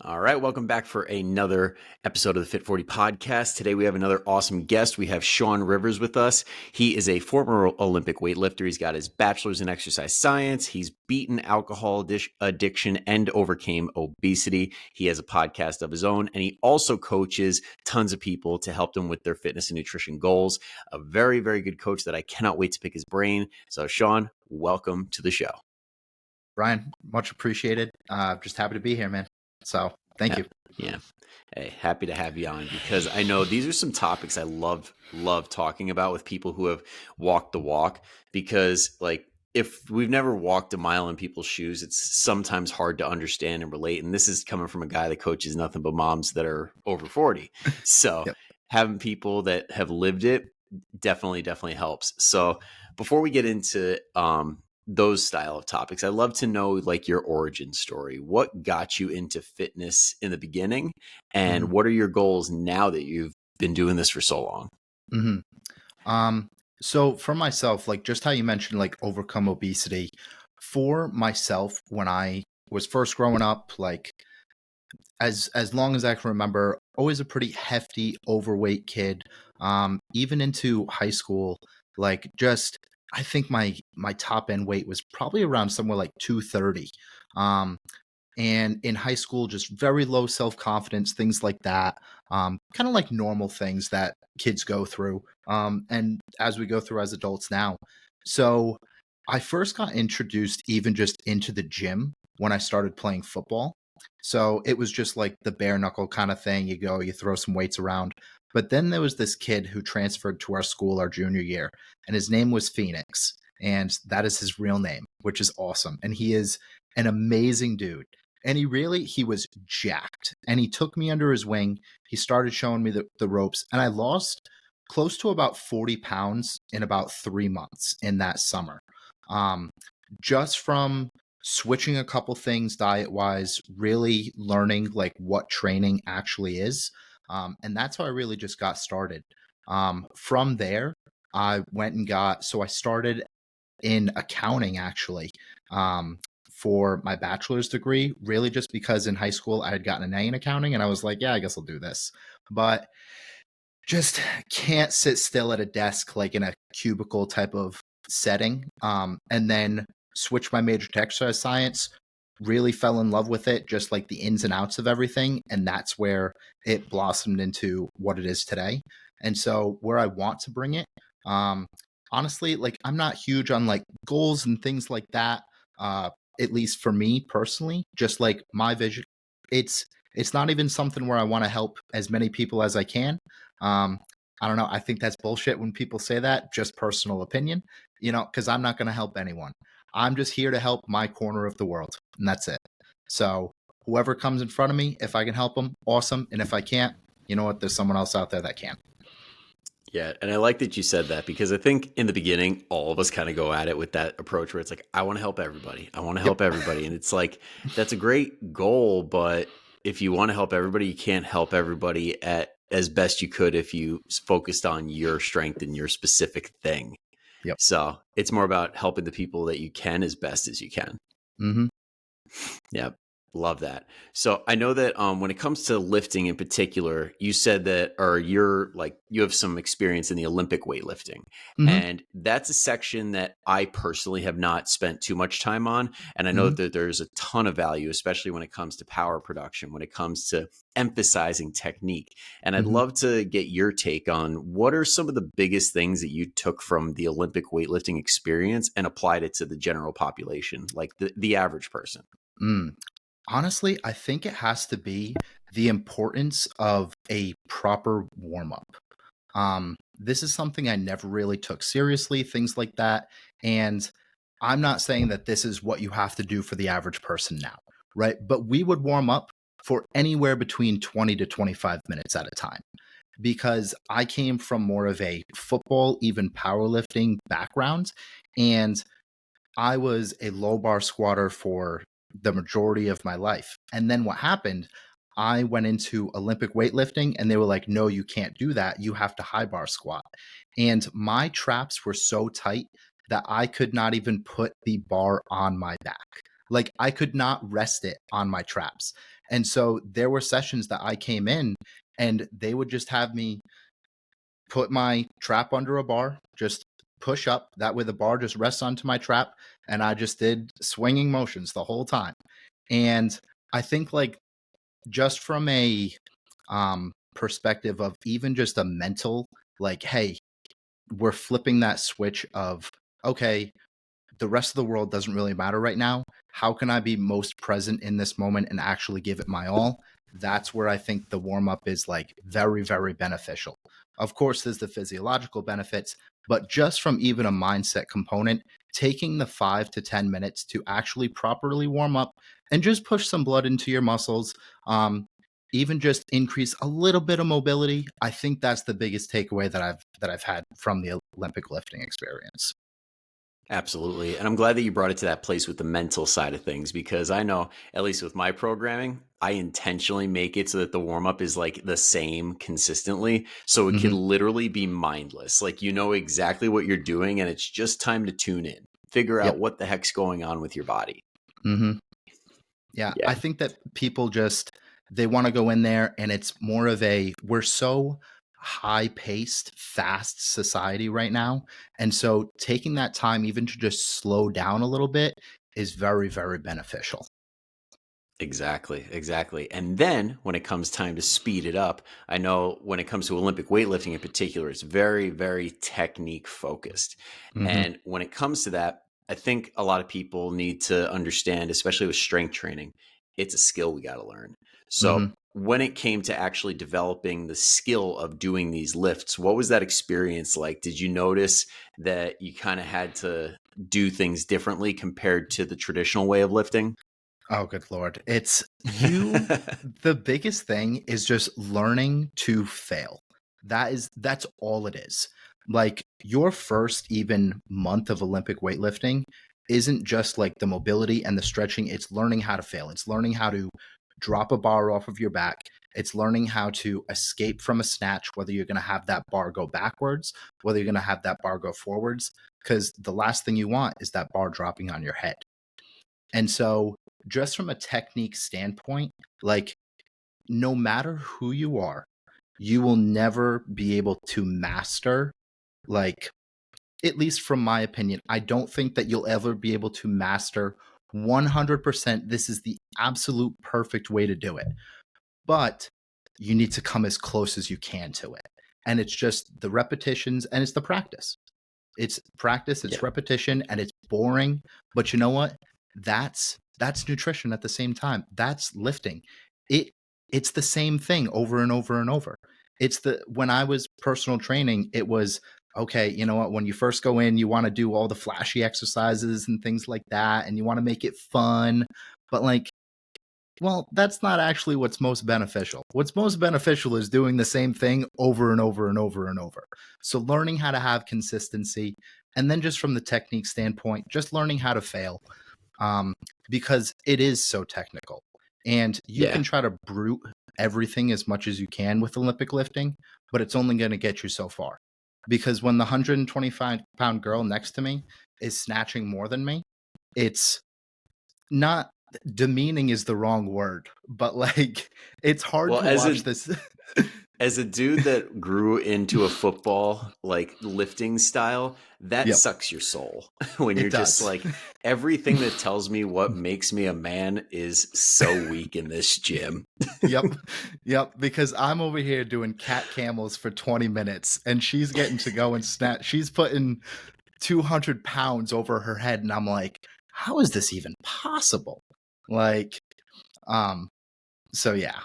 All right, welcome back for another episode of the Fit 40 podcast. Today we have another awesome guest. We have Shawn Rivers with us. He is a former Olympic weightlifter. He's got his bachelor's in exercise science. He's beaten alcohol addiction and overcame obesity. He has a podcast of his own, and he also coaches tons of people to help them with their fitness and nutrition goals. A very, very good coach that I cannot wait to pick his brain. So Shawn, welcome to the show. Brian, much appreciated. Just happy to be here, man. So thank you. Yeah. Hey, happy to have you on because I know these are some topics I love talking about with people who have walked the walk, because like if we've never walked a mile in people's shoes, it's sometimes hard to understand and relate. And this is coming from a guy that coaches nothing but moms that are over 40. So Yep. having people that have lived it definitely helps. So before we get into those style of topics, I'd love to know like your origin story. What got you into fitness in the beginning, and what are your goals now that you've been doing this for so long? So for myself, like just how you mentioned, like overcome obesity. For myself, when I was first growing up, like as long as I can remember, always a pretty hefty, overweight kid. Even into high school, like just I think my top end weight was probably around somewhere like 230. Um, and in high school, just very low self confidence, things like that. Kind of like normal things that kids go through. And as we go through as adults now. So I first got introduced even just into the gym when I started playing football. So it was just like the bare knuckle kind of thing. You go, you throw some weights around. But then there was this kid who transferred to our school our junior year, and his name was Phoenix. And that is his real name, which is awesome. And he is an amazing dude. And he was jacked. And he took me under his wing. He started showing me the ropes. And I lost close to about 40 pounds in about 3 months in that summer. Just from switching a couple things diet wise, really learning like what training actually is. And that's how I really just got started. From there, I went and I started in accounting actually. For my bachelor's degree, really just because in high school I had gotten an A in accounting and I was like, yeah, I guess I'll do this. But just can't sit still at a desk like in a cubicle type of setting. And then switched my major to exercise science, really fell in love with it, just like the ins and outs of everything. And that's where it blossomed into what it is today. And so where I want to bring it, honestly, like I'm not huge on like goals and things like that. At least for me personally, just like my vision, it's not even something where I want to help as many people as I can. I don't know. I think that's bullshit when people say that, just personal opinion, because I'm not going to help anyone. I'm just here to help my corner of the world, and that's it. So whoever comes in front of me, if I can help them, awesome. And if I can't, you know what? There's someone else out there that can. Yeah. And I like that you said that, because I think in the beginning, all of us kind of go at it with that approach where it's like, I want to help everybody. I want to help everybody. And it's like, that's a great goal. But if you want to help everybody, you can't help everybody at as best you could if you focused on your strength and your specific thing. Yep. So it's more about helping the people that you can as best as you can. Mm-hmm. Yeah. Love that. So I know that when it comes to lifting in particular, you said that, or you have some experience in the Olympic weightlifting. Mm-hmm. And that's a section that I personally have not spent too much time on. And I know that there's a ton of value, especially when it comes to power production, when it comes to emphasizing technique. And I'd love to get your take on what are some of the biggest things that you took from the Olympic weightlifting experience and applied it to the general population, like the average person. Honestly, I think it has to be the importance of a proper warm up. This is something I never really took seriously, things like that. And I'm not saying that this is what you have to do for the average person now, right? But we would warm up for anywhere between 20 to 25 minutes at a time, because I came from more of a football, even powerlifting background. And I was a low bar squatter for the majority of my life. And then what happened, I went into Olympic weightlifting and they were like, no, you can't do that. You have to high bar squat. And my traps were so tight that I could not even put the bar on my back. Like I could not rest it on my traps. And so there were sessions that I came in and they would just have me put my trap under a bar, just push up. That way the bar just rests onto my trap. And I just did swinging motions the whole time. And I think like just from a perspective of even just a mental, like, hey, we're flipping that switch of, okay, the rest of the world doesn't really matter right now. How can I be most present in this moment and actually give it my all? That's where I think the warm up is like very, very beneficial. Of course, there's the physiological benefits, but just from even a mindset component, taking the 5 to 10 minutes to actually properly warm up and just push some blood into your muscles, even just increase a little bit of mobility. I think that's the biggest takeaway that I've had from the Olympic lifting experience. Absolutely. And I'm glad that you brought it to that place with the mental side of things, because I know, at least with my programming, I intentionally make it so that the warm up is like the same consistently. So it could Hmm. literally be mindless. Like, you know exactly what you're doing, and it's just time to tune in, figure out Yep. what the heck's going on with your body. Hmm. Yeah, I Yeah, think that people just they want to go in there and it's more of a we're so high-paced, fast society right now. And so taking that time even to just slow down a little bit is very, very beneficial. exactly. Exactly. And then when it comes time to speed it up, I know when it comes to Olympic weightlifting in particular, it's very, very technique focused. Hmm. And when it comes to that, I think a lot of people need to understand, especially with strength training, it's a skill we got to learn. So Hmm. when it came to actually developing the skill of doing these lifts, what was that experience like? Did you notice that you kind of had to do things differently compared to the traditional way of lifting? Oh, good Lord. It's you. The biggest thing is just learning to fail. That's all it is. Like your first even month of Olympic weightlifting isn't just like the mobility and the stretching, it's learning how to fail. It's learning how to drop a bar off of your back. It's learning how to escape from a snatch, whether you're going to have that bar go backwards, whether you're going to have that bar go forwards, because the last thing you want is that bar dropping on your head. And so, just from a technique standpoint, like no matter who you are, you will never be able to master, like, at least from my opinion, I don't think that you'll ever be able to master 100%. This is the absolute perfect way to do it. But you need to come as close as you can to it. And it's just the repetitions and it's the practice. It's practice, Yeah. it's repetition, and it's boring. But you know what? That's nutrition at the same time. That's lifting. It it's the same thing over and over and over. It's the when I was personal training, it was okay, you know what, when you first go in, you want to do all the flashy exercises and things like that, and you want to make it fun. But like well, that's not actually what's most beneficial. What's most beneficial is doing the same thing over and over and over and over. So, learning how to have consistency, and then just from the technique standpoint, just learning how to fail, um, because it is so technical. And you Yeah. can try to brute everything as much as you can with Olympic lifting, but it's only going to get you so far. Because when the 125-pound girl next to me is snatching more than me, it's not demeaning is the wrong word, but like it's hard Well, to watch this. as a dude that grew into a football like lifting style, that Yep, sucks your soul when it you're just does. like, everything that tells me what makes me a man is so weak in this gym. Yep, yep. Because I'm over here doing cat camels for 20 minutes, and she's getting to go and snatch. She's putting 200 pounds over her head, and I'm like, how is this even possible? Like, um. So yeah.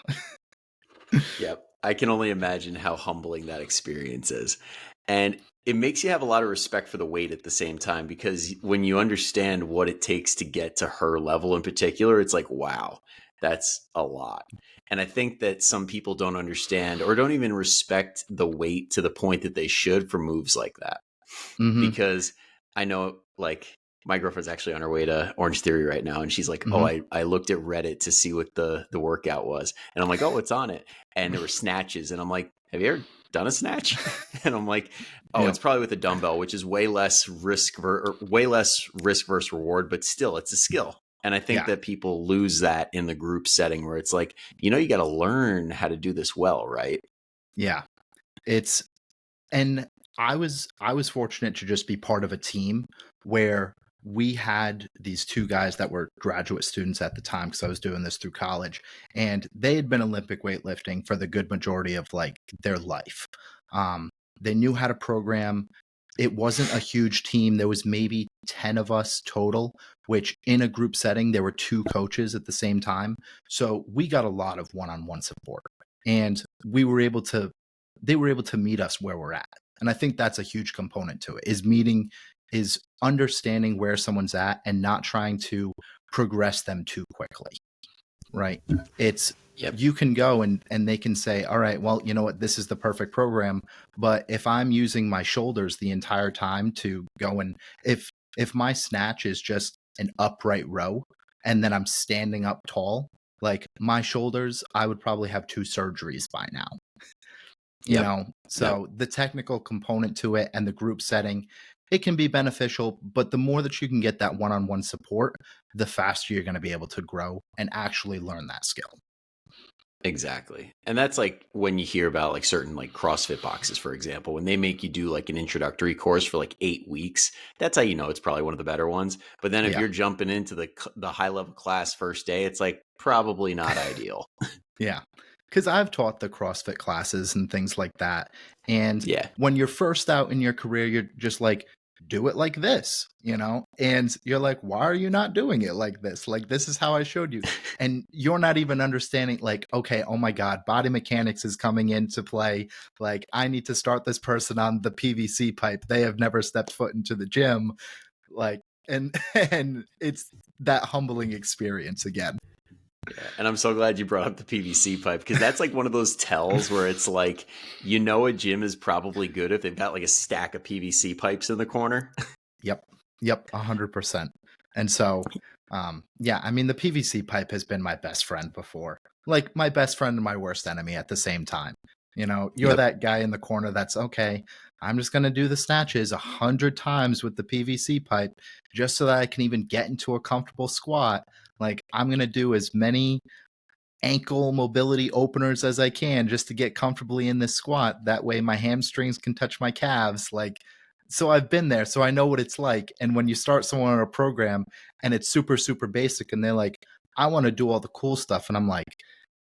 Yep. I can only imagine how humbling that experience is. And it makes you have a lot of respect for the weight at the same time, because when you understand what it takes to get to her level in particular, it's like, wow, that's a lot. And I think that some people don't understand or don't even respect the weight to the point that they should for moves like that. Mm-hmm. Because I know, like, my girlfriend's actually on her way to Orange Theory right now, and she's like, "Oh, Mm-hmm. I looked at Reddit to see what the workout was," and I'm like, "Oh, it's on it," and there were snatches, and I'm like, "Have you ever done a snatch?" And I'm like, "Oh, it's Yep. probably with a dumbbell, which is way less risk versus reward, but still, it's a skill." And I think Yeah. that people lose that in the group setting where it's like, you got to learn how to do this well, right? Yeah. It's and I was fortunate to just be part of a team where we had these two guys that were graduate students at the time, because I was doing this through college, and they had been Olympic weightlifting for the good majority of like their life. Um, they knew how to program. It wasn't a huge team. There was maybe 10 of us total, which in a group setting, there were two coaches at the same time. So we got a lot of one-on-one support, and they were able to meet us where we're at. And I think that's a huge component to it, is understanding where someone's at and not trying to progress them too quickly. Right. It's Yep. You can go and they can say, all right, well, you know what, this is the perfect program. But if I'm using my shoulders the entire time to go and if my snatch is just an upright row and then I'm standing up tall, like my shoulders, I would probably have two surgeries by now. Yep. Yep. So the technical component to it and the group setting, it can be beneficial, but the more that you can get that one-on-one support, the faster you're going to be able to grow and actually learn that skill. Exactly. And that's like when you hear about like certain like CrossFit boxes, for example, when they make you do like an introductory course for like 8 weeks, that's how you know it's probably one of the better ones. But then if Yeah. you're jumping into the high level class first day, it's like probably not ideal. Yeah. Because I've taught the CrossFit classes and things like that. And Yeah. when you're first out in your career, you're just like, do it like this. And you're like, why are you not doing it like this? Like, this is how I showed you. And you're not even understanding, like, okay, oh my God, body mechanics is coming into play. Like, I need to start this person on the PVC pipe. They have never stepped foot into the gym. Like, and and it's that humbling experience again. Yeah. And I'm so glad you brought up the PVC pipe because that's like one of those tells where it's like, a gym is probably good if they've got like a stack of PVC pipes in the corner. Yep. Yep. 100%. And so, yeah, I mean, the PVC pipe has been my best friend before, like my best friend and my worst enemy at the same time. You're Yep. that guy in the corner that's okay. I'm just going to do the snatches 100 times with the PVC pipe just so that I can even get into a comfortable squat. Like, I'm going to do as many ankle mobility openers as I can just to get comfortably in this squat. That way my hamstrings can touch my calves. Like, so I've been there, so I know what it's like. And when you start someone on a program and it's super, super basic and they're like, I want to do all the cool stuff. And I'm like,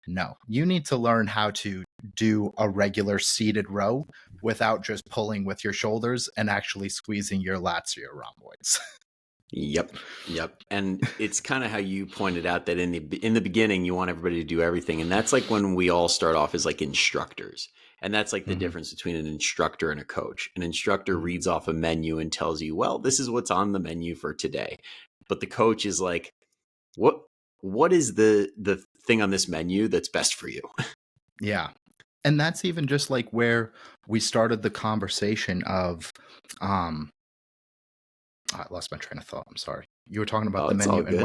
no, you need to learn how to do a regular seated row without just pulling with your shoulders and actually squeezing your lats or your rhomboids. Yep. Yep. And it's kind of how you pointed out that in the beginning you want everybody to do everything, and that's like when we all start off as like instructors. And that's like the Mhm. difference between an instructor and a coach. An instructor Mhm. reads off a menu and tells you, "Well, this is what's on the menu for today." But the coach is like, "What is the thing on this menu that's best for you?" Yeah. And that's even just like where we started the conversation of um I lost my train of thought. I'm sorry. You were talking about Oh, the it's all menu and good.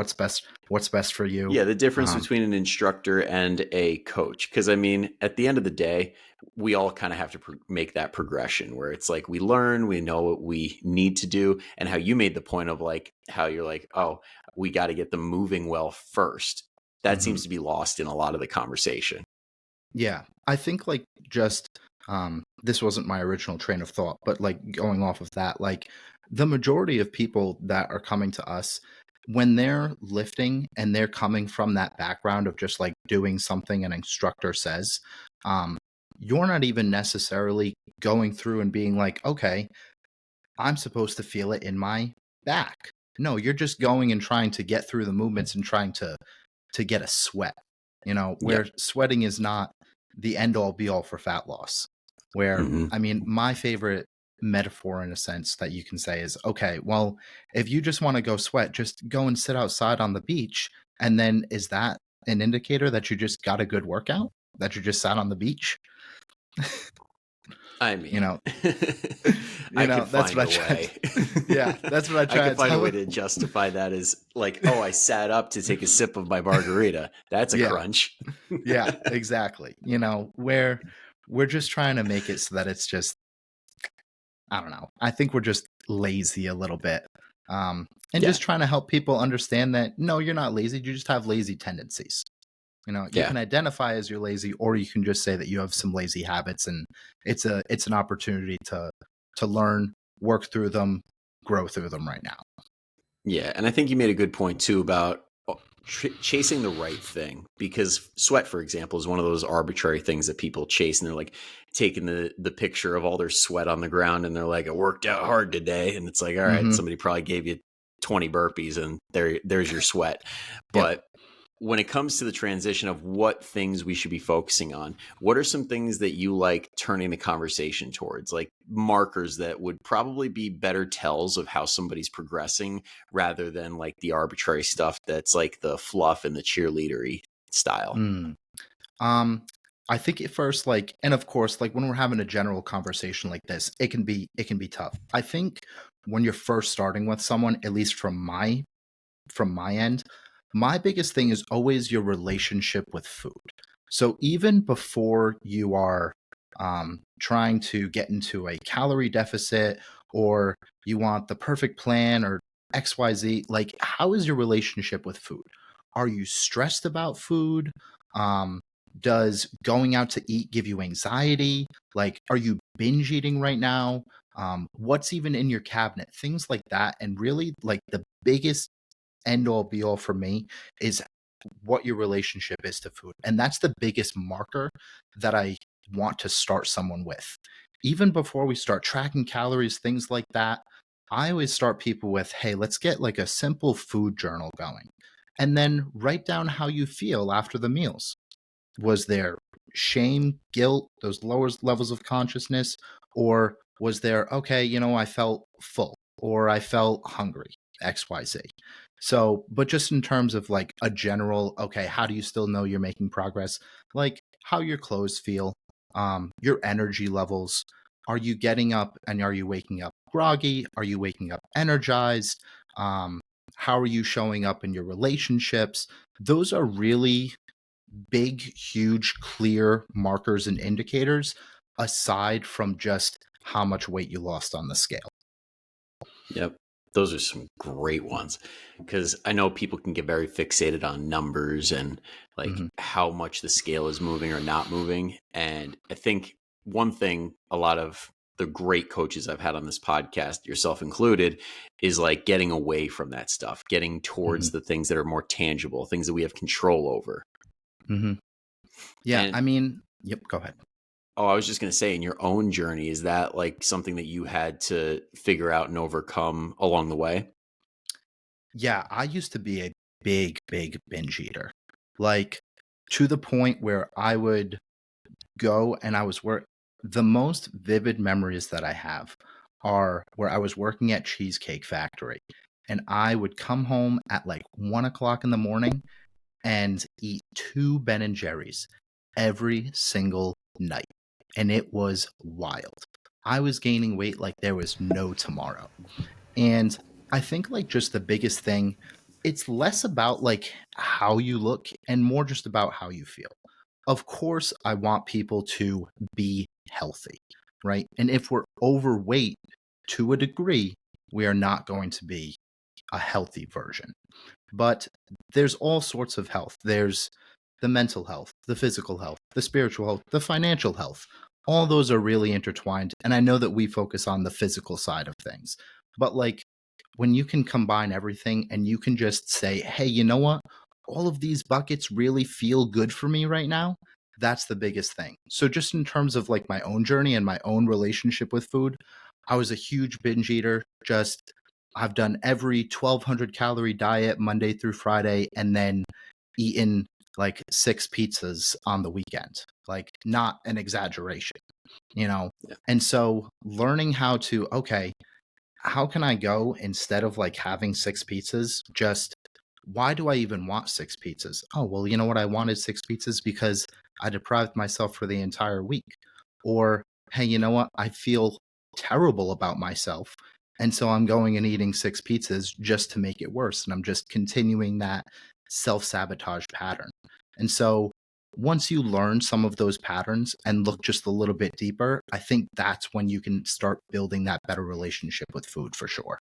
what's best for you. Yeah, the difference Um between an instructor and a coach. Because I mean, at the end of the day, we all kind of have to make that progression where it's like we learn, we know what we need to do, and how you made the point of like how you're like, oh, we got to get them moving well first. That mhm. seems to be lost in a lot of the conversation. Yeah. I think like just this wasn't my original train of thought, but like going off of that, like the majority of people that are coming to us when they're lifting and they're coming from that background of just like doing something an instructor says, um, you're not even necessarily going through and being like, okay, I'm supposed to feel it in my back. No, you're just going and trying to get through the movements and trying to get a sweat. Where Yep. sweating is not the end all be all for fat loss. Where Hmm. I mean, my favorite metaphor in a sense that you can say is, okay, well, if you just want to go sweat, just go and sit outside on the beach. And then is that an indicator that you just got a good workout? That you just sat on the beach? I You mean, know, that's That's what I tried. Yeah, that's what I I could tried to find a way tell. to justify that as like, oh, I sat up to take a sip of my margarita. That's a Yeah, crunch. yeah, exactly. Where we're just trying to make it so that it's just, I don't know. I think we're just lazy a little bit. And Yeah. just trying to help people understand that no, you're not lazy. You just have lazy tendencies. You Yeah. can identify as you're lazy, or you can just say that you have some lazy habits, and it's an opportunity to learn, work through them, grow through them right now. Yeah, and I think you made a good point too about chasing the right thing, because sweat, for example, is one of those arbitrary things that people chase, and they're like taking the picture of all their sweat on the ground, and they're like, "I worked out hard today," and it's like, all right, Mm-hmm. somebody probably gave you 20 burpees, and there's your sweat. Yep. But when it comes to the transition of what things we should be focusing on, what are some things that you like turning the conversation towards, like markers that would probably be better tells of how somebody's progressing rather than like the arbitrary stuff that's like the fluff and the cheerleadery style? Mm. Um, I think at first, like, and of course, like when we're having a general conversation like this, it can be tough. I think when you're first starting with someone, at least from my end, my biggest thing is always your relationship with food. So even before you are trying to get into a calorie deficit, or you want the perfect plan, or XYZ, like, how is your relationship with food? Are you stressed about food? Um, does going out to eat give you anxiety? Like, are you binge eating right now? What's even in your cabinet? Things like that. And really, like, the biggest end all be all for me is what your relationship is to food. And that's the biggest marker that I want to start someone with. Even before we start tracking calories, things like that, I always start people with, hey, let's get like a simple food journal going. And then write down how you feel after the meals. Was there shame, guilt, those lower levels of consciousness? Or was there, okay, I felt full, or I felt hungry, XYZ? So, but just in terms of like a general, okay, how do you still know you're making progress? Like how your clothes feel, your energy levels. Are you getting up and are you waking up groggy? Are you waking up energized? Um, how are you showing up in your relationships? Those are really big, huge, clear markers and indicators aside from just how much weight you lost on the scale. Yep. Those are some great ones, because I know people can get very fixated on numbers and like Hmm. how much the scale is moving or not moving. And I think one thing a lot of the great coaches I've had on this podcast, yourself included, is like getting away from that stuff, getting Hmm. towards the things that are more tangible, things that we have control over. Hmm. Yeah, And I mean, yep, go ahead. oh, I was just going to say, in your own journey, is that like something that you had to figure out and overcome along the way? Yeah, I used to be a big, big binge eater. Like, to the point where I would go and I was work the most vivid memories that I have are where I was working at Cheesecake Factory, and I would come home at like 1 o'clock in the morning and eat two Ben and Jerry's every single night. And it was wild. I was gaining weight like there was no tomorrow. And I think like just the biggest thing, it's less about like how you look and more just about how you feel. Of course, I want people to be healthy, right? And if we're overweight to a degree, we are not going to be a healthy version. But there's all sorts of health. There's the mental health, the physical health, the spiritual health, the financial health. All those are really intertwined. And I know that we focus on the physical side of things. But like when you can combine everything and you can just say, hey, you know what? All of these buckets really feel good for me right now. That's the biggest thing. So, just in terms of like my own journey and my own relationship with food, I was a huge binge eater. Just I've done every 1,200 calorie diet Monday through Friday, and then eaten like six pizzas on the weekend. Like, not an exaggeration, you know? Yeah. And so, learning how to, okay, how can I go instead of like having six pizzas? Just why do I even want six pizzas? Oh, well, you know what? I wanted six pizzas because I deprived myself for the entire week. Or, hey, you know what? I feel terrible about myself. And so I'm going and eating six pizzas just to make it worse. And I'm just continuing that self sabotage pattern. And so once you learn some of those patterns and look just a little bit deeper, I think that's when you can start building that better relationship with food for sure.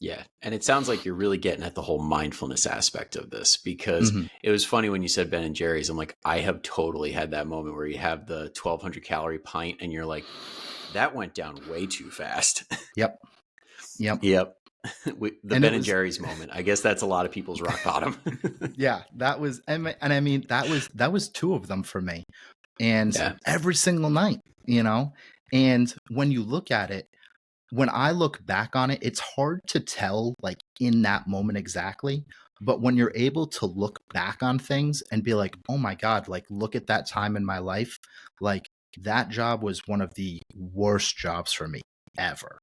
Yeah. And it sounds like you're really getting at the whole mindfulness aspect of this, because Hmm. it was funny when you said Ben and Jerry's. I'm like, I have totally had that moment where you have the 1200 calorie pint and you're like, that went down way too fast. Yep. Yep. Yep. The And it Ben and was, Jerry's moment. I guess that's a lot of people's rock bottom. yeah, that was, and I mean, that was two of them for me. And Yeah. every single night, you know, and when you look at it, when I look back on it, it's hard to tell like in that moment exactly. But when you're able to look back on things and be like, oh my God, like look at that time in my life, like that job was one of the worst jobs for me ever.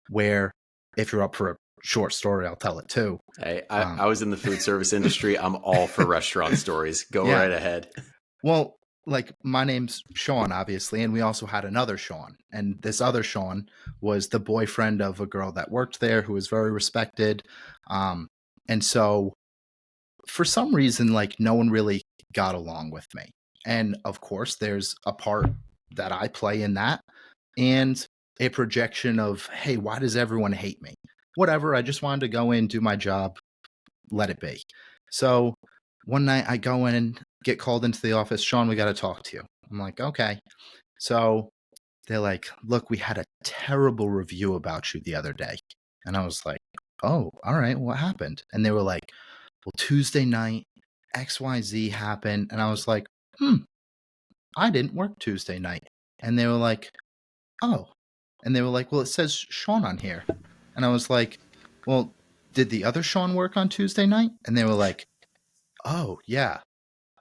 Where if you're up for a short story, I'll tell it too. Hey, Um, I was in the food service industry. I'm all for restaurant stories. Go yeah. right ahead. Well, like my name's Shawn, obviously, and we also had another Shawn. And this other Shawn was the boyfriend of a girl that worked there who was very respected. Um, and so for some reason, like no one really got along with me. And of course, there's a part that I play in that and a projection of, hey, why does everyone hate me? Whatever. I just wanted to go in, do my job, let it be. So one night I go in and get called into the office. Shawn, we got to talk to you. I'm like, okay. So they're like, look, we had a terrible review about you the other day. And I was like, oh, all right. What happened? And they were like, well, Tuesday night, XYZ happened. And I was like, I didn't work Tuesday night. And they were like, oh. And they were like, well, it says Shawn on here. And I was like, well, did the other Shawn work on Tuesday night? And they were like, oh, yeah.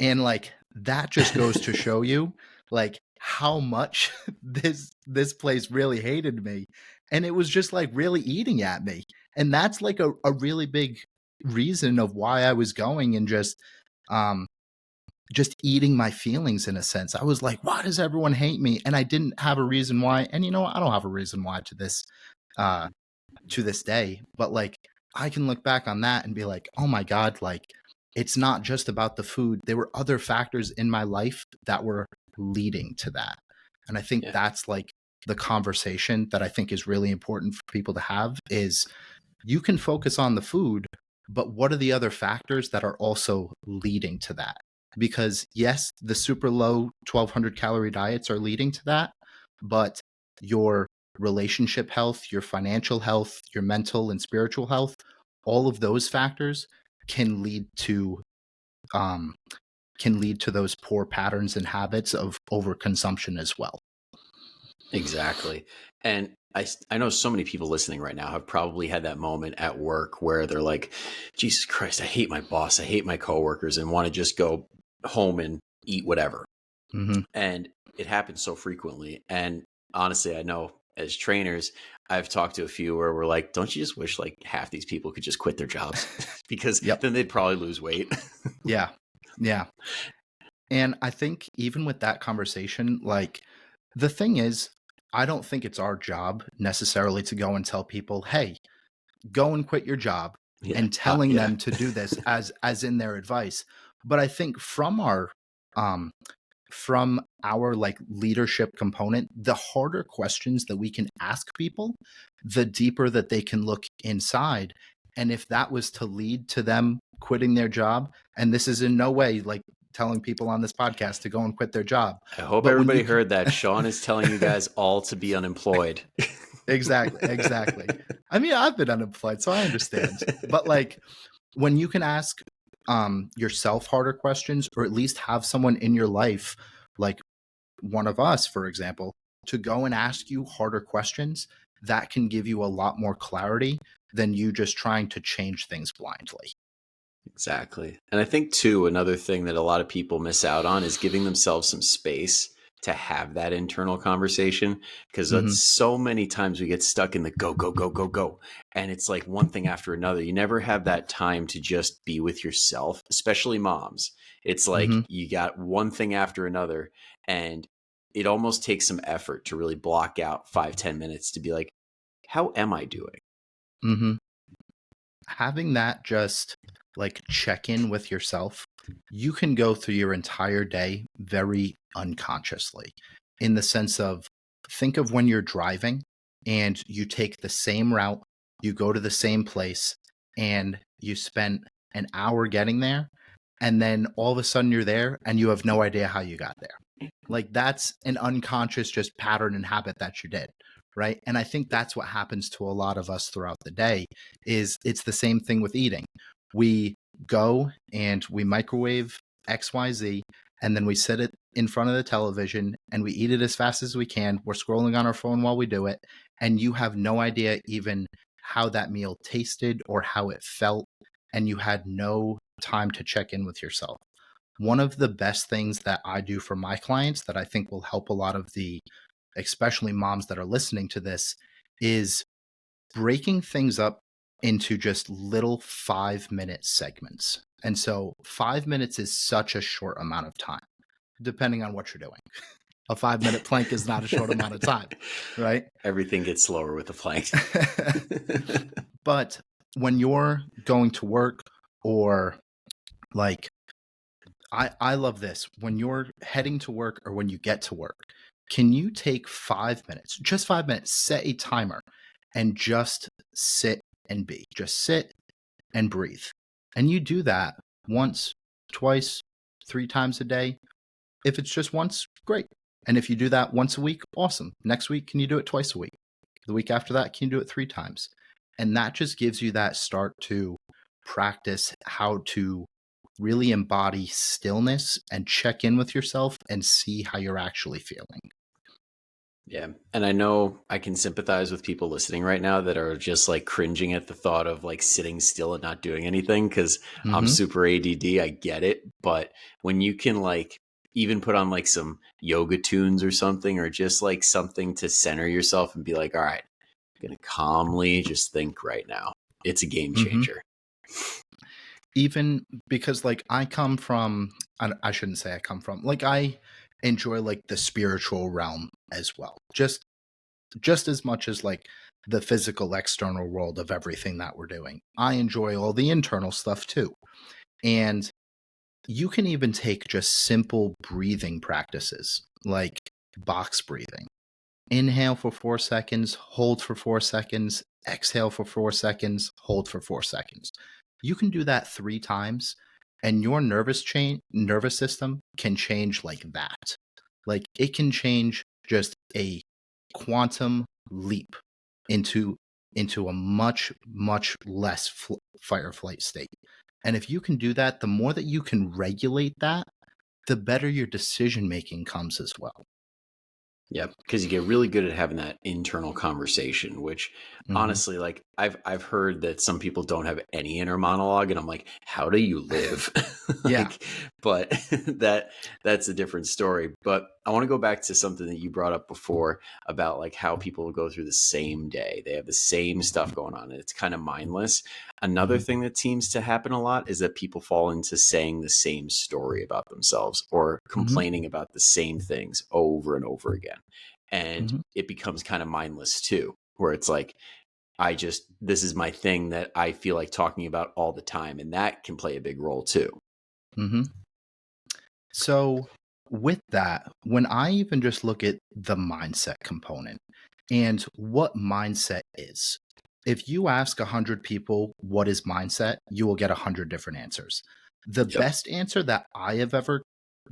And like that just goes to show you like how much this place really hated me. And it was just like really eating at me. And that's like a really big reason of why I was going and um just eating my feelings in a sense. I was like, why does everyone hate me? And I didn't have a reason why. And you know what? I don't have a reason why uh to this day, but like I can look back on that and be like, oh my God, like it's not just about the food. There were other factors in my life that were leading to that. And I think Yeah. that's like the conversation that I think is really important for people to have is you can focus on the food, but what are the other factors that are also leading to that? Because yes, the super low 1200 calorie diets are leading to that, but your relationship health, your financial health, your mental and spiritual health, all of those factors can lead to um, those poor patterns and habits of overconsumption as well. Exactly. And I know so many people listening right now have probably had that moment at work where they're like, Jesus Christ, I hate my boss. I hate my coworkers, and want to just go home and eat whatever. Mm-hmm. And it happens so frequently. And honestly, I know as trainers, I've talked to a few where we're like, don't you just wish like half these people could just quit their jobs? Because Yep. then they'd probably lose weight. Yeah. Yeah. And I think even with that conversation, like the thing is, I don't think it's our job necessarily to go and tell people, hey, go and quit your job Yeah. and telling Yeah. them to do this as in their advice. But I think um from our like leadership component, the harder questions that we can ask people, the deeper that they can look inside. And if that was to lead to them quitting their job, and this is in no way like telling people on this podcast to go and quit their job, I hope but when you everybody can heard that. Shawn is telling you guys all to be unemployed. exactly. I mean, I've been unemployed, so I understand. But like when you can ask yourself harder questions, or at least have someone in your life like one of us, for example, to go and ask you harder questions, that can give you a lot more clarity than you just trying to change things blindly. Exactly. And I think, too, another thing that a lot of people miss out on is giving themselves some space to have that internal conversation. Because Mm-hmm. so many times we get stuck in the go, go, go, go, go. And it's like one thing after another. You never have that time to just be with yourself, especially moms. It's like Mm-hmm. you got one thing after another. And it almost takes some effort to really block out 5-10 minutes to be like, how am I doing? Mm-hmm. Having that just like check in with yourself, you can go through your entire day very unconsciously, in the sense of think of when you're driving and you take the same route you go to the same place, and you spent an hour getting there, and then all of a sudden you're there and you have no idea how you got there. Like, that's an unconscious just pattern and habit that you did, right? And I think that's what happens to a lot of us throughout the day. Is it's the same thing with eating. We go and we microwave XYZ, and then we sit it in front of the television and we eat it as fast as we can. We're scrolling on our phone while we do it, and you have no idea even how that meal tasted or how it felt, and you had no time to check in with yourself. One of the best things that I do for my clients that I think will help a lot of the, especially moms that are listening to this, is breaking things up into just little 5-minute segments. And so 5 minutes is such a short amount of time, depending on what you're doing. A 5-minute plank is not a short amount of time, right? Everything gets slower with the plank. But when you're going to work, or like, I love this. When you're heading to work or when you get to work, can you take 5 minutes, just 5 minutes, set a timer and just sit and be? Just sit and breathe. And you do that once, twice, 3 times a day. If it's just once, great. And if you do that once a week, awesome. Next week, can you do it twice a week? The week after that, can you do it 3 times? And that just gives you that start to practice how to really embody stillness and check in with yourself and see how you're actually feeling. Yeah. And I know I can sympathize with people listening right now that are just like cringing at the thought of like sitting still and not doing anything, because I'm super ADD. I get it. But when you can like even put on like some yoga tunes or something, or just like something to center yourself and be like, all right, I'm going to calmly just think right now. It's a game changer. Even because like I come from, I shouldn't say I come from, like I enjoy like the spiritual realm as well. Just as much as like the physical external world of everything that we're doing. I enjoy all the internal stuff too. And you can even take just simple breathing practices like box breathing. Inhale for 4 seconds, hold for 4 seconds, exhale for 4 seconds, hold for 4 seconds. You can do that 3 times and your nervous system can change like that. Like, it can change just a quantum leap into a much less fight or flight state. And if you can do that, the more that you can regulate that, the better your decision making comes as well. Yep, because you get really good at having that internal conversation, which honestly, like I've heard that some people don't have any inner monologue, and I'm like, how do you live? Yeah. But that's a different story. But I want to go back to something that you brought up before about like how people go through the same day. They have the same stuff going on, and it's kind of mindless. Another thing that seems to happen a lot is that people fall into saying the same story about themselves or complaining about the same things over and over again. And it becomes kind of mindless too, where it's like, this is my thing that I feel like talking about all the time. And that can play a big role too. So with that, when I even just look at the mindset component and what mindset is, if you ask 100 people what is mindset, you will get 100 different answers. The best answer that I have ever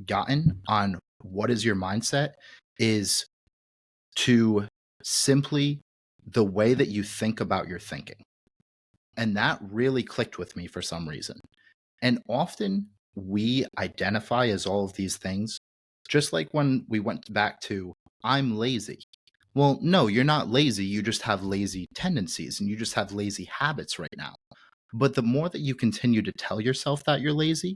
gotten on what is your mindset is to simply the way that you think about your thinking. And that really clicked with me for some reason. And often we identify as all of these things, just like when we went back to, I'm lazy. Well, no, you're not lazy. You just have lazy tendencies and you just have lazy habits right now. But the more that you continue to tell yourself that you're lazy,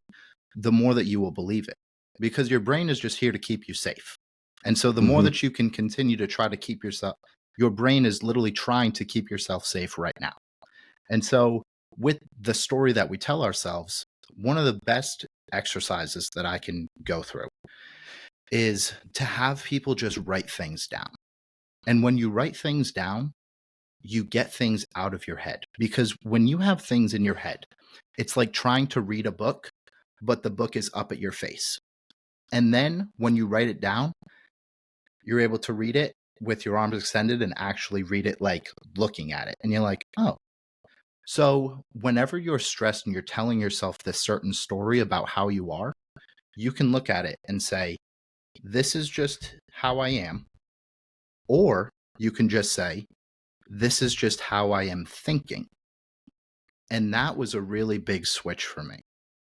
the more that you will believe it, because your brain is just here to keep you safe. And so the more that you can continue to try to keep yourself, your brain is literally trying to keep yourself safe right now. And so with the story that we tell ourselves, one of the best exercises that I can go through is to have people just write things down. And when you write things down, you get things out of your head. Because when you have things in your head, it's like trying to read a book, but the book is up at your face. And then when you write it down, you're able to read it with your arms extended and actually read it like looking at it. And you're like, oh, So, whenever you're stressed and you're telling yourself this certain story about how you are, you can look at it and say, this is just how I am. Or you can just say, this is just how I am thinking. And that was a really big switch for me.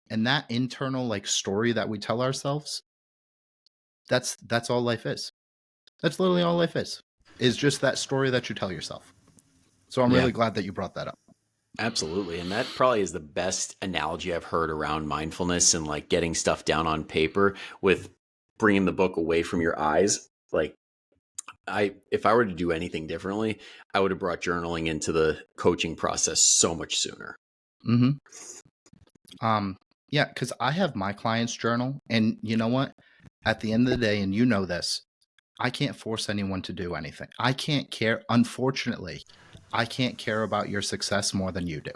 And that internal like story that we tell ourselves, that's all life is. That's literally all life is just that story that you tell yourself. So I'm Yeah, really glad that you brought that up. absolutely. And that probably is the best analogy I've heard around mindfulness and like getting stuff down on paper with bringing the book away from your eyes. Like if I were to do anything differently, I would have brought journaling into the coaching process so much sooner. Hmm. Yeah, because I have my clients journal, and you know what? At the end of the day, and you know this, I can't force anyone to do anything. I can't care. Unfortunately, I can't care about your success more than you do.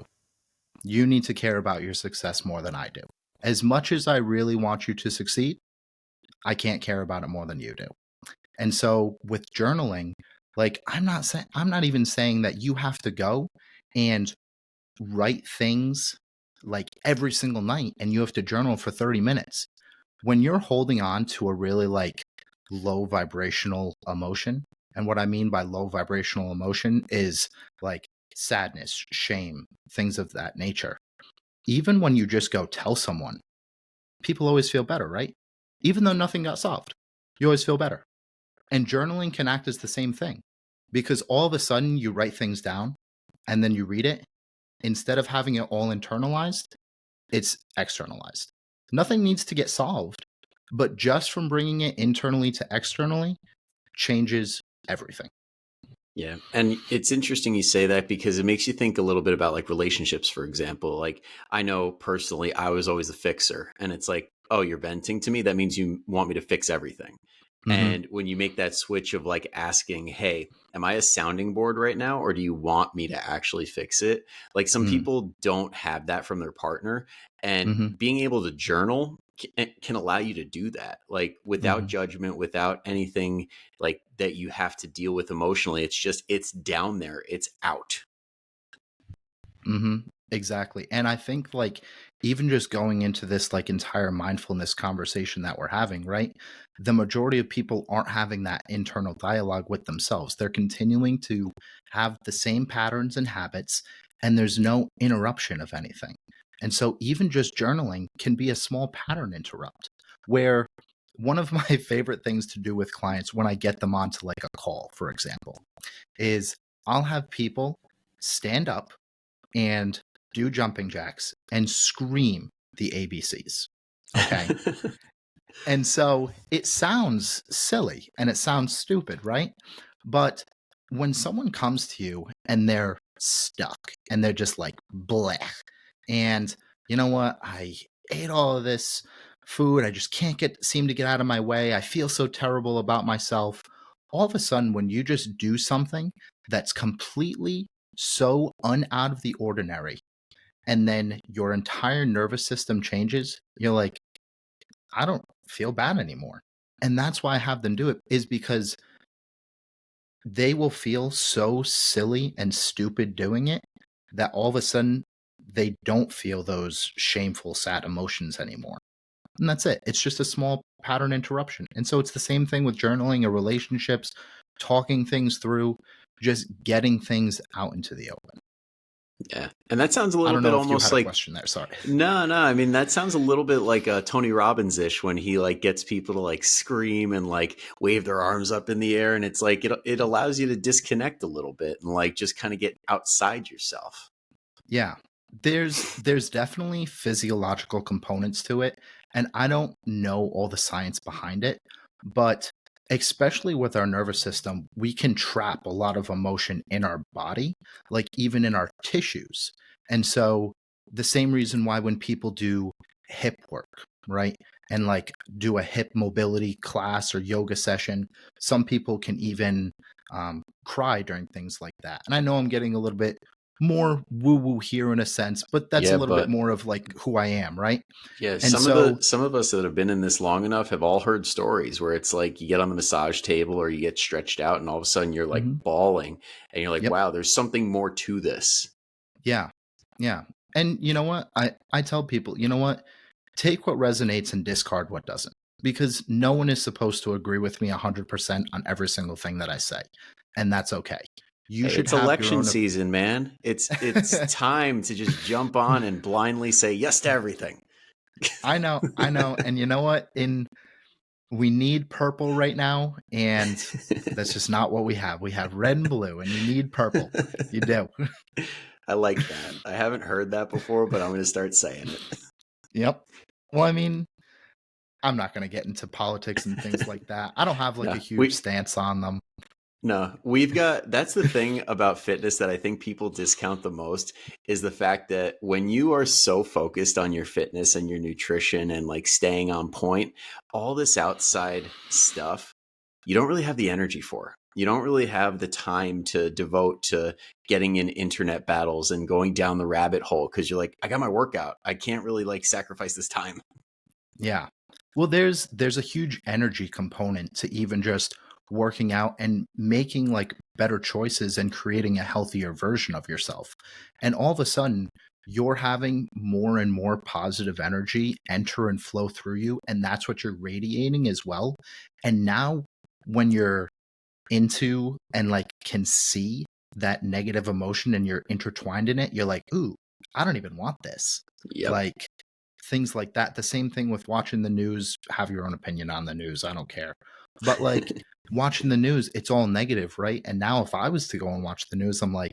You need to care about your success more than I do. As much as I really want you to succeed, I can't care about it more than you do. And so with journaling, like I'm not even saying that you have to go and write things like every single night and you have to journal for 30 minutes. When you're holding on to a really like low vibrational emotion, and what I mean by low vibrational emotion is like sadness, shame, things of that nature. Even when you just go tell someone, people always feel better, right? Even though nothing got solved, you always feel better. And journaling can act as the same thing because all of a sudden you write things down and then you read it. Instead of having it all internalized, it's externalized. Nothing needs to get solved, but just from bringing it internally to externally changes everything. Yeah. And it's interesting you say that because it makes you think a little bit about like relationships, for example. Like I know personally, I was always a fixer. And it's like, oh, you're venting to me. That means you want me to fix everything. Mm-hmm. And when you make that switch of like asking, hey, am I a sounding board right now? Or do you want me to actually fix it? Like some people don't have that from their partner. And Mm-hmm. being able to journal can allow you to do that, like without Mm-hmm. judgment, without anything like that you have to deal with emotionally. It's just, it's down there, it's out. Mm-hmm. Exactly. And I think like even just going into this like entire mindfulness conversation that we're having, right? The majority of people aren't having that internal dialogue with themselves. They're continuing to have the same patterns and habits, and there's no interruption of anything. And so even just journaling can be a small pattern interrupt where one of my favorite things to do with clients when I get them onto like a call, for example, is I'll have people stand up and do jumping jacks and scream the ABCs. Okay. And so it sounds silly and it sounds stupid, right? But when someone comes to you and they're stuck and they're just like, bleh, and you know what? I ate all of this food. I just can't seem to get out of my way. I feel so terrible about myself. All of a sudden, when you just do something that's completely so out of the ordinary, and then your entire nervous system changes, you're like, I don't feel bad anymore. And that's why I have them do it, is because they will feel so silly and stupid doing it that all of a sudden they don't feel those shameful, sad emotions anymore. And that's it. It's just a small pattern interruption. And so it's the same thing with journaling or relationships, talking things through, just getting things out into the open. Yeah. And that sounds a I little don't bit know if you almost had a like, question there. Sorry. no, no. I mean, that sounds a little bit like Tony Robbins ish when he like gets people to like scream and like wave their arms up in the air. And it's like, it allows you to disconnect a little bit and like just kind of get outside yourself. Yeah. There's definitely physiological components to it, and I don't know all the science behind it, but especially with our nervous system, we can trap a lot of emotion in our body, like even in our tissues. And so the same reason why when people do hip work, right? And like do a hip mobility class or yoga session, some people can even cry during things like that. And I know I'm getting a little bit more woo woo here in a sense, but that's a Yeah. little bit But more of like who I am, right? yeah, And so, some of us that have been in this long enough have all heard stories where it's like you get on the massage table or you get stretched out and all of a sudden you're like mhm, bawling and you're like, yep, wow, there's something more to this. yeah. Yeah. And you know what? I tell people, you know what? Take what resonates and discard what doesn't. Because no one is supposed to agree with me 100% on every single thing that I say. And that's okay. You Hey, should it's have your election own. season, man. It's time to just jump on and blindly say yes to everything. I know, I know. And you know what? We need purple right now, and that's just not what we have. We have red and blue, and you need purple. You do. I like that. I haven't heard that before, but I'm going to start saying Yep. Well, I mean, I'm not going to get into politics and things like that. I don't have like a No, huge stance on them. no, we've got that's the thing about fitness that I think people discount the most is the fact that when you are so focused on your fitness and your nutrition and like staying on point, all this outside stuff, you don't really have the energy for. You don't really have the time to devote to getting in internet battles and going down the rabbit hole because you're like, I got my workout. I can't really like sacrifice this time. Yeah. Well, there's a huge energy component to even just working out and making like better choices and creating a healthier version of yourself. And all of a sudden, you're having more and more positive energy enter and flow through you, and that's what you're radiating as well. And now when you're into and like can see that negative emotion and you're intertwined in it, you're like, "Ooh, I don't even want this." Yep. Like things like that. The same thing with watching the news. Have your own opinion on the news. I don't care. But like watching the news, it's all negative, right? And now if I was to go and watch the news, I'm like,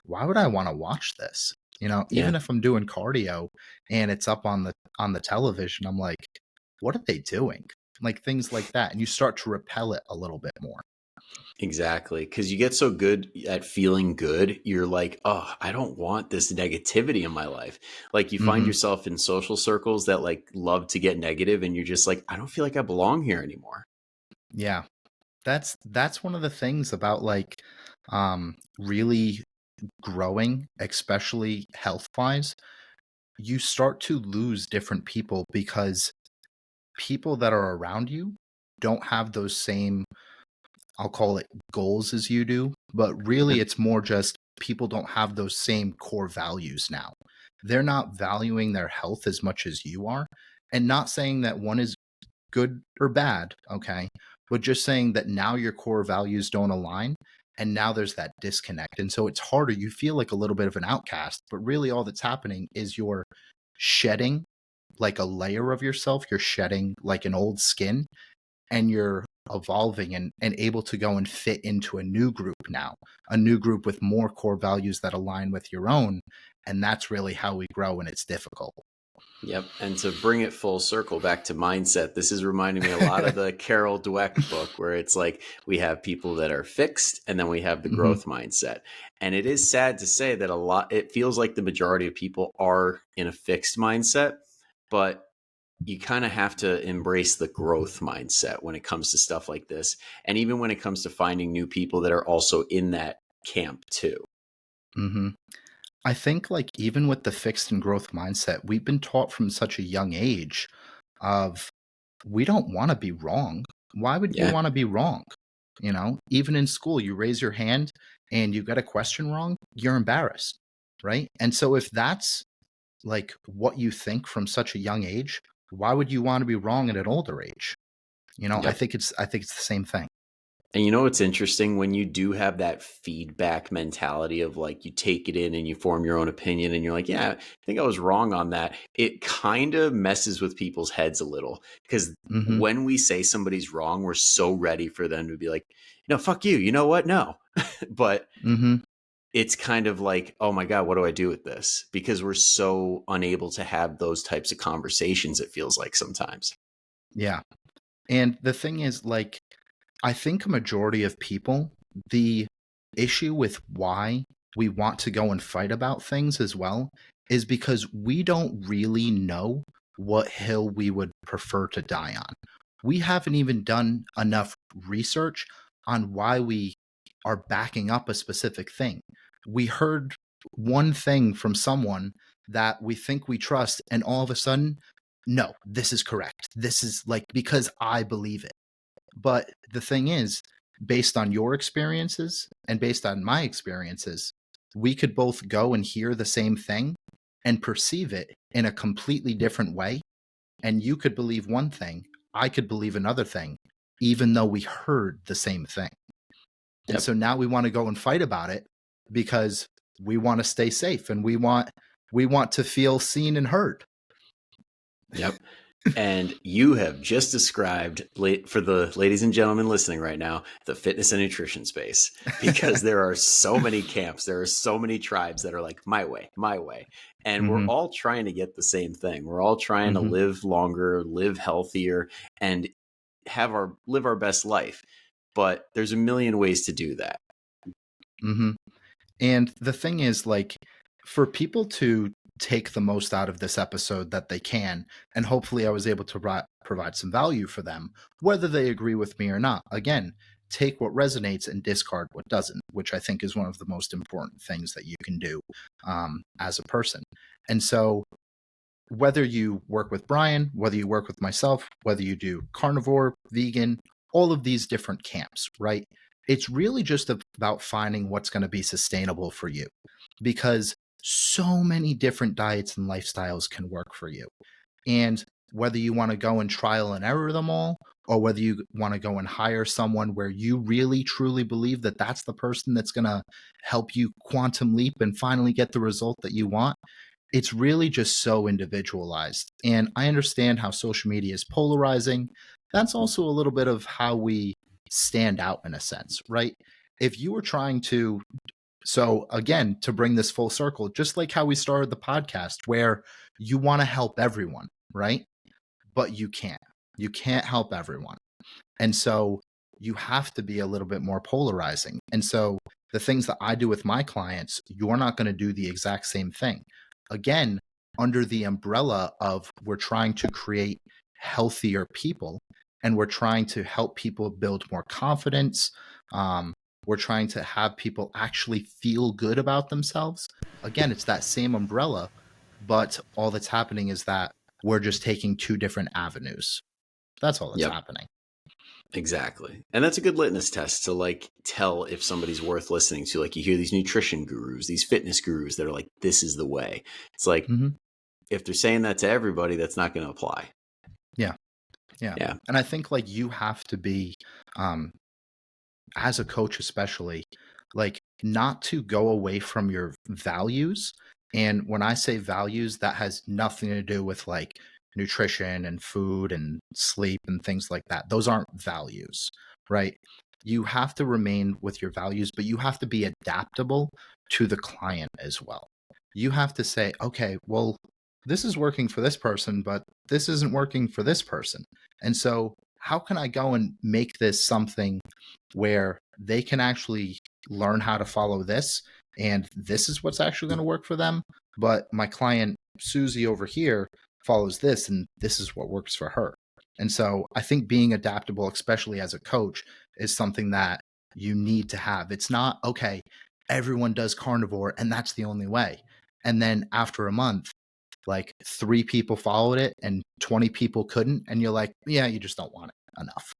why would I want to watch this? You know, Yeah. even if I'm doing cardio and it's up on the television, I'm like, what are they doing? Like things like that. And you start to repel it a little bit more. Exactly. Because you get so good at feeling good, you're like, oh, I don't want this negativity in my life. Like you find Hmm. yourself in social circles that like love to get negative, and you're just like, I don't feel like I belong here anymore. Yeah. That's one of the things about like really growing, especially health wise. You start to lose different people because people that are around you don't have those same, I'll call it goals as you do, but Yeah. really it's more just people don't have those same core values now. They're not valuing their health as much as you are. And not saying that one is good or bad, okay? But just saying that now your core values don't align and now there's that disconnect. And so it's harder. You feel like a little bit of an outcast, but really all that's happening is you're shedding like a layer of yourself, you're shedding like an old skin, and you're evolving and able to go and fit into a new group now, a new group with more core values that align with your own. And that's really how we grow, and it's difficult. Yep. And to bring it full circle back to mindset, this is reminding me a lot of the Carol Dweck book, where it's like we have people that are fixed and then we have the Hmm. growth mindset. And it is sad to say that it feels like the majority of people are in a fixed mindset, but you kind of have to embrace the growth mindset when it comes to stuff like this. And even when it comes to finding new people that are also in that camp too. Hmm. I think like even with the fixed and growth mindset, we've been taught from such a young age of we don't want to be wrong. Why would you Yeah. want to be wrong? You know, even in school, you raise your hand and you get a question wrong, you're embarrassed, right? And so if that's like what you think from such a young age, why would you want to be wrong at an older age? You know, Yep. I think it's the same thing. And you know what's interesting when you do have that feedback mentality of like you take it in and you form your own opinion and you're like, yeah, I think I was wrong on that. It kind of messes with people's heads a little because Hmm. when we say somebody's wrong, we're so ready for them to be like, no, fuck you. You know what? No. But Hmm. it's kind of like, oh my God, what do I do with this? Because we're so unable to have those types of conversations, it feels like sometimes. Yeah. And the thing is, like, I think a majority of people, the issue with why we want to go and fight about things as well is because we don't really know what hill we would prefer to die on. We haven't even done enough research on why we are backing up a specific thing. We heard one thing from someone that we think we trust, and all of a sudden, no, this is correct. This is like because I believe it. But the thing is, based on your experiences and based on my experiences, we could both go and hear the same thing and perceive it in a completely different way. And you could believe one thing, I could believe another thing, even though we heard the same thing. And Yep. so now we want to go and fight about it because we want to stay safe and we want to feel seen and heard. Yep. And you have just described, for the ladies and gentlemen listening right now, the fitness and nutrition space, because there are so many camps, there are so many tribes that are like, my way, my way. And we're Mm-hmm. all trying to get the same thing. We're all trying to Mm-hmm. live longer, live healthier, and live our best life. But there's a million ways to do that. Mm-hmm. And the thing is, like, for people to take the most out of this episode that they can, and hopefully I was able to provide some value for them, whether they agree with me or not. Again, take what resonates and discard what doesn't, which I think is one of the most important things that you can do as a person. And so, whether you work with Brian, whether you work with myself, whether you do carnivore, vegan, all of these different camps, right? It's really just about finding what's going to be sustainable for you because so many different diets and lifestyles can work for you. And whether you want to go and trial and error them all, or whether you want to go and hire someone where you really truly believe that that's the person that's going to help you quantum leap and finally get the result that you want, it's really just so individualized. And I understand how social media is polarizing. That's also a little bit of how we stand out in a sense, right? If you were trying to, so again, to bring this full circle, just like how we started the podcast, where you want to help everyone, right? But you can't. You can't help everyone. And so you have to be a little bit more polarizing. And so the things that I do with my clients, you're not going to do the exact same thing. Again, under the umbrella of we're trying to create healthier people and we're trying to help people build more confidence. We're trying to have people actually feel good about themselves. Again, it's that same umbrella, but all that's happening is that we're just taking two different avenues. That's all that's Yep. happening. Exactly. And that's a good litmus test to like tell if somebody's worth listening to. Like you hear these nutrition gurus, these fitness gurus that are like, this is the way. It's like, if they're saying that to everybody, that's not going to apply. Yeah. Yeah. Yeah. And I think like you have to be, as a coach, especially, like not to go away from your values. And when I say values, that has nothing to do with like nutrition and food and sleep and things like that. Those aren't values, right? You have to remain with your values, but you have to be adaptable to the client as well. You have to say, okay, well, this is working for this person, but this isn't working for this person. And so, how can I go and make this something where they can actually learn how to follow this? And this is what's actually going to work for them. But my client, Susie over here, follows this, and this is what works for her. And so, I think being adaptable, especially as a coach, is something that you need to have. It's not, okay, everyone does carnivore, and that's the only way. And then after a month, like 3 people followed it and 20 people couldn't, and you're like, yeah, you just don't want it enough.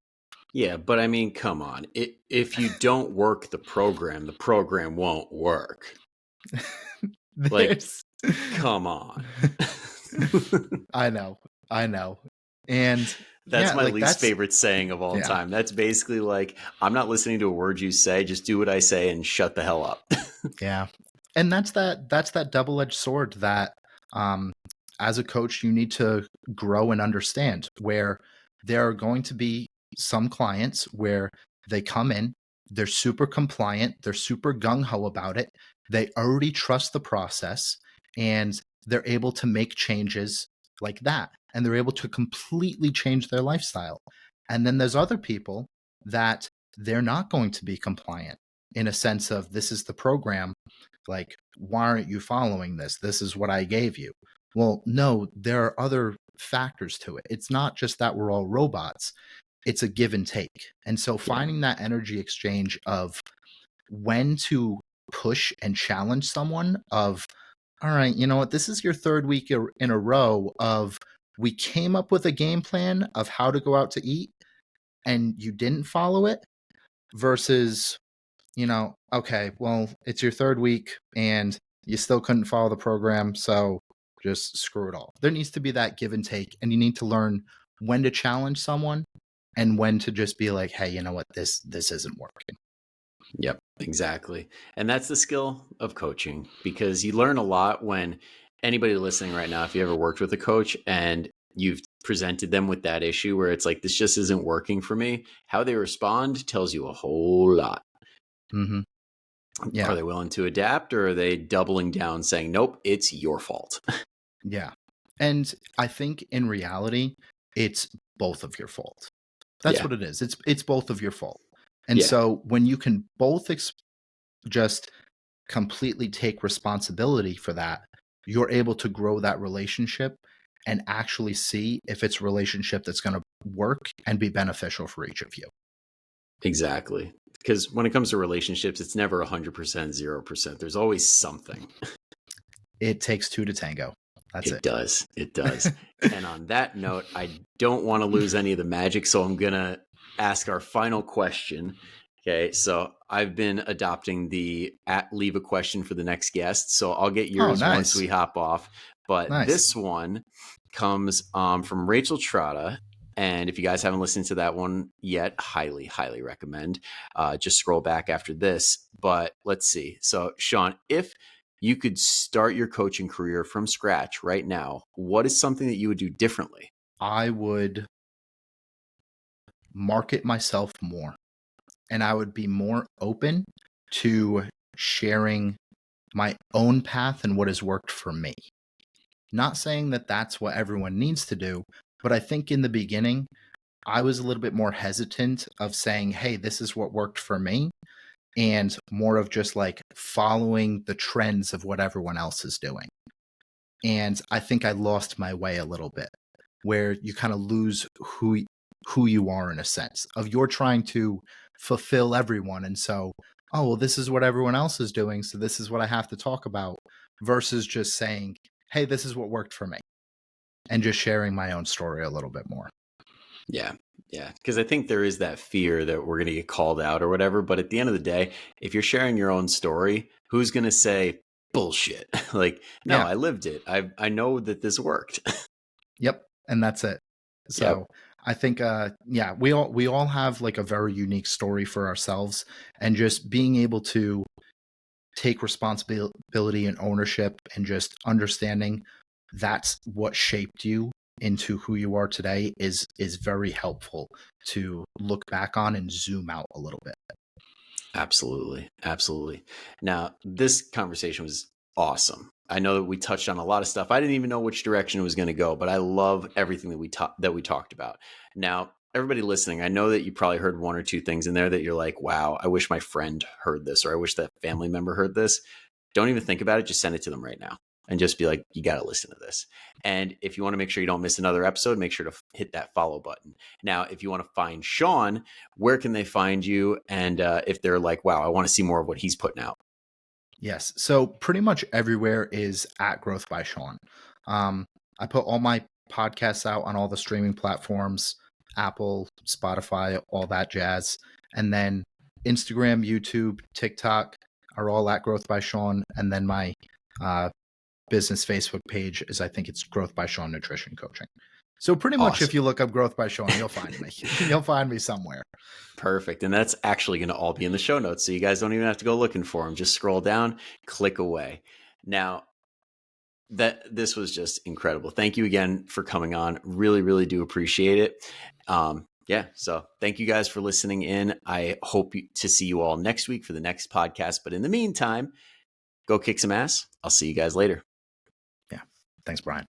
Yeah. But I mean, come on. If you don't work the program won't work. Like, come on. I know. And That's yeah, my like least favorite saying of all time. That's basically like, I'm not listening to a word you say. Just do what I say and shut the hell up. Yeah. And that's that double-edged sword that as a coach you need to grow and understand, where there are going to be some clients where they come in, they're super compliant, they're super gung-ho about it, they already trust the process, and they're able to make changes like that, and they're able to completely change their lifestyle. And then there's other people that they're not going to be compliant in a sense of, this is the program, like, why aren't you following this? This is what I gave you. Well, no, there are other factors to it. It's not just that we're all robots, it's a give and take. And so Yeah. finding that energy exchange of when to push and challenge someone of, all right, you know what, this is your third week in a row of, we came up with a game plan of how to go out to eat and you didn't follow it, versus, okay, well, it's your third week and you still couldn't follow the program. So just screw it all. There needs to be that give and take, and you need to learn when to challenge someone and when to just be like, hey, you know what, this isn't working. Yep, exactly. And that's the skill of coaching, because you learn a lot when anybody listening right now, if you ever worked with a coach and you've presented them with that issue where it's like, this just isn't working for me, how they respond tells you a whole lot. Mm-hmm. Yeah. Are they willing to adapt, or are they doubling down saying, nope, it's your fault? Yeah. And I think in reality, it's both of your fault. That's Yeah. what it is. It's both of your fault. And Yeah. so when you can both just completely take responsibility for that, you're able to grow that relationship and actually see if it's a relationship that's going to work and be beneficial for each of you. Exactly. Because when it comes to relationships, it's never 100%, 0%. There's always something. It takes two to tango. That's it. It does. It does. And on that note, I don't want to lose any of the magic, so I'm going to ask our final question. Okay. So I've been adopting the leave a question for the next guest. So I'll get Oh, yours once nice. we hop off. But Nice. this one comes from Rachel Trotta. And if you guys haven't listened to that one yet, highly, highly recommend. Just scroll back after this. But let's see. So, Shawn, if you could start your coaching career from scratch right now, what is something that you would do differently? I would market myself more, and I would be more open to sharing my own path and what has worked for me. Not saying that that's what everyone needs to do, but I think in the beginning, I was a little bit more hesitant of saying, hey, this is what worked for me, and more of just like following the trends of what everyone else is doing. And I think I lost my way a little bit, where you kind of lose who you are in a sense of you're trying to fulfill everyone. And so, oh, well, this is what everyone else is doing, so this is what I have to talk about, versus just saying, hey, this is what worked for me, and just sharing my own story a little bit more. Yeah. Yeah. Because I think there is that fear that we're going to get called out or whatever. But at the end of the day, if you're sharing your own story, who's going to say bullshit? Like, no, Yeah. I lived it. I know that this worked. Yep. And that's it. Yep. So I think yeah, we all have like a very unique story for ourselves, and just being able to take responsibility and ownership and just understanding that's what shaped you into who you are today is very helpful to look back on and zoom out a little bit. Absolutely. Absolutely. Now, this conversation was awesome. I know that we touched on a lot of stuff. I didn't even know which direction it was going to go, but I love everything that we talked about. Now, everybody listening, I know that you probably heard one or two things in there that you're like, wow, I wish my friend heard this, or I wish that family member heard this. Don't even think about it. Just send it to them right now and just be like, you got to listen to this. And if you want to make sure you don't miss another episode, make sure to hit that follow button. Now, if you want to find Shawn, where can they find you? And if they're like, wow, I want to see more of what he's putting out. Yes. So pretty much everywhere is at Growth by Shawn. I put all my podcasts out on all the streaming platforms, Apple, Spotify, all that jazz. And then Instagram, YouTube, TikTok are all at Growth by Shawn. And then my business Facebook page is, I think it's Growth by Shawn Nutrition Coaching. So pretty much Awesome. if you look up Growth by Shawn, you'll find me. You'll find me somewhere. Perfect. And that's actually going to all be in the show notes. So you guys don't even have to go looking for them. Just scroll down, click away. Now, this was just incredible. Thank you again for coming on. Really, really do appreciate it. Yeah. So thank you guys for listening in. I hope to see you all next week for the next podcast. But in the meantime, go kick some ass. I'll see you guys later. Yeah. Thanks, Brian.